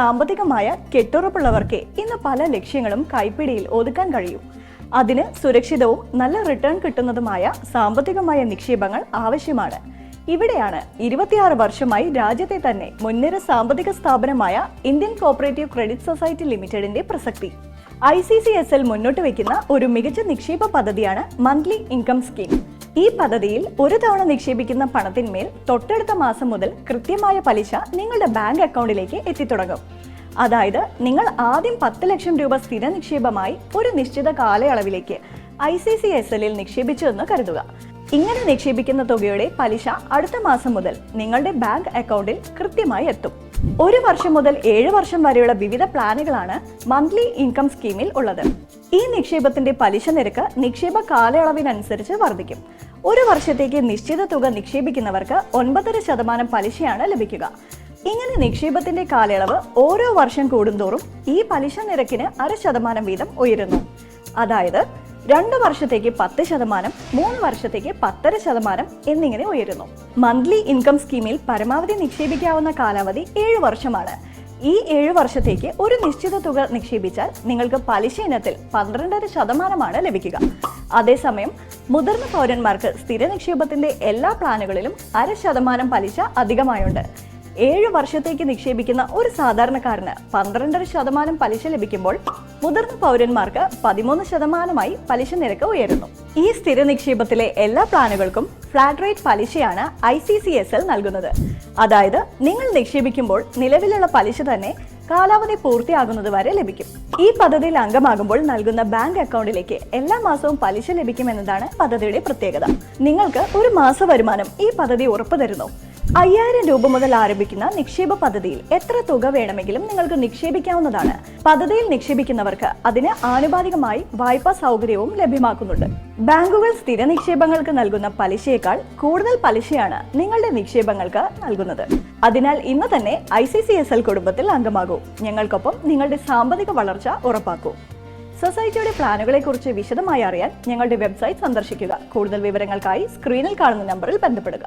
സാമ്പത്തികമായ കെട്ടുറപ്പുള്ളവർക്ക് ഇന്ന് പല ലക്ഷ്യങ്ങളും കൈപ്പിടിയിൽ ഒതുക്കാൻ കഴിയും. അതിന് സുരക്ഷിതവും നല്ല റിട്ടേൺ കിട്ടുന്നതുമായ സാമ്പത്തികമായ നിക്ഷേപങ്ങൾ ആവശ്യമാണ്. ഇവിടെയാണ് 26 വർഷമായി രാജ്യത്തെ തന്നെ മുൻനിര സാമ്പത്തിക സ്ഥാപനമായ ഇന്ത്യൻ കോഓപ്പറേറ്റീവ് ക്രെഡിറ്റ് സൊസൈറ്റി ലിമിറ്റഡിന്റെ പ്രസക്തി. ICCSL മുന്നോട്ട് വയ്ക്കുന്ന ഒരു മികച്ച നിക്ഷേപ പദ്ധതിയാണ് മന്ത്ലി ഇൻകം സ്കീം. ഈ പദ്ധതിയിൽ ഒരു തവണ നിക്ഷേപിക്കുന്ന പണത്തിന്മേൽ തൊട്ടടുത്ത മാസം മുതൽ കൃത്യമായ പലിശ നിങ്ങളുടെ ബാങ്ക് അക്കൗണ്ടിലേക്ക് എത്തിത്തുടങ്ങും. അതായത് നിങ്ങൾ ആദ്യം 10 ലക്ഷം രൂപ സ്ഥിര നിക്ഷേപമായി ഒരു നിശ്ചിത കാലയളവിലേക്ക് ICCSLൽ നിക്ഷേപിച്ചു എന്ന് കരുതുക. ഇങ്ങനെ നിക്ഷേപിക്കുന്ന തുകയുടെ പലിശ അടുത്ത മാസം മുതൽ നിങ്ങളുടെ ബാങ്ക് അക്കൗണ്ടിൽ കൃത്യമായി എത്തും. 1 വർഷം മുതൽ 7 വർഷം വരെയുള്ള വിവിധ പ്ലാനുകളാണ് മന്ത്ലി ഇൻകം സ്കീമിൽ ഉള്ളത്. ഈ നിക്ഷേപത്തിന്റെ പലിശ നിരക്ക് നിക്ഷേപ കാലയളവിനനുസരിച്ച് വർദ്ധിക്കും. 1 വർഷത്തേക്ക് നിശ്ചിത തുക നിക്ഷേപിക്കുന്നവർക്ക് 9.5% പലിശയാണ് ലഭിക്കുക. ഇങ്ങനെ നിക്ഷേപത്തിന്റെ കാലയളവ് ഓരോ വർഷം കൂടുന്തോറും ഈ പലിശ നിരക്കിന് 0.5% വീതം ഉയരുന്നു. അതായത് 2 വർഷത്തേക്ക് 10%, 3 വർഷത്തേക്ക് 10.5% എന്നിങ്ങനെ ഉയരുന്നു. മന്ത്ലി ഇൻകം സ്കീമിൽ പരമാവധി നിക്ഷേപിക്കാവുന്ന കാലാവധി 7 വർഷമാണ്. ഈ 7 വർഷത്തേക്ക് ഒരു നിശ്ചിത തുക നിക്ഷേപിച്ചാൽ നിങ്ങൾക്ക് പലിശ ഇനത്തിൽ 12.5% ലഭിക്കുക. അതേസമയം മുതിർന്ന പൗരന്മാർക്ക് സ്ഥിര നിക്ഷേപത്തിന്റെ എല്ലാ പ്ലാനുകളിലും 0.5% പലിശ അധികമായുണ്ട്. 7 വർഷത്തേക്ക് നിക്ഷേപിക്കുന്ന ഒരു സാധാരണക്കാരന് 12.5% പലിശ ലഭിക്കുമ്പോൾ മുതിർന്ന പൗരന്മാർക്ക് 13%-ആയി പലിശ നിരക്ക് ഉയരുന്നു. ഈ സ്ഥിര നിക്ഷേപത്തിലെ എല്ലാ പ്ലാനുകൾക്കും ഫ്ലാറ്റ് റേറ്റ് പലിശയാണ് ICCSL നൽകുന്നത്. അതായത് നിങ്ങൾ നിക്ഷേപിക്കുമ്പോൾ നിലവിലുള്ള പലിശ തന്നെ കാലാവധി പൂർത്തിയാകുന്നത് വരെ ലഭിക്കും. ഈ പദ്ധതിയിൽ അംഗമാകുമ്പോൾ നൽകുന്ന ബാങ്ക് അക്കൗണ്ടിലേക്ക് എല്ലാ മാസവും പലിശ ലഭിക്കുമെന്നതാണ് പദ്ധതിയുടെ പ്രത്യേകത. നിങ്ങൾക്ക് ഒരു മാസ വരുമാനം ഈ പദ്ധതി ഉറപ്പു തരുന്നു. 5000 രൂപ മുതൽ ആരംഭിക്കുന്ന നിക്ഷേപ പദ്ധതിയിൽ എത്ര തുക വേണമെങ്കിലും നിങ്ങൾക്ക് നിക്ഷേപിക്കാവുന്നതാണ്. പദ്ധതിയിൽ നിക്ഷേപിക്കുന്നവർക്ക് അതിന് ആനുപാതികമായി വായ്പാ സൗകര്യവും ലഭ്യമാക്കുന്നുണ്ട്. ബാങ്കുകൾ സ്ഥിര നിക്ഷേപങ്ങൾക്ക് നൽകുന്ന പലിശയേക്കാൾ കൂടുതൽ പലിശയാണ് നിങ്ങളുടെ നിക്ഷേപങ്ങൾക്ക് നൽകുന്നത്. അതിനാൽ ഇന്ന് തന്നെ ICCSL കുടുംബത്തിൽ അംഗമാകൂ. ഞങ്ങൾക്കൊപ്പം നിങ്ങളുടെ സാമ്പത്തിക വളർച്ച ഉറപ്പാക്കൂ. സൊസൈറ്റിയുടെ പ്ലാനുകളെ കുറിച്ച് വിശദമായി അറിയാൻ ഞങ്ങളുടെ വെബ്സൈറ്റ് സന്ദർശിക്കുക. കൂടുതൽ വിവരങ്ങൾക്കായി സ്ക്രീനിൽ കാണുന്ന നമ്പറിൽ ബന്ധപ്പെടുക.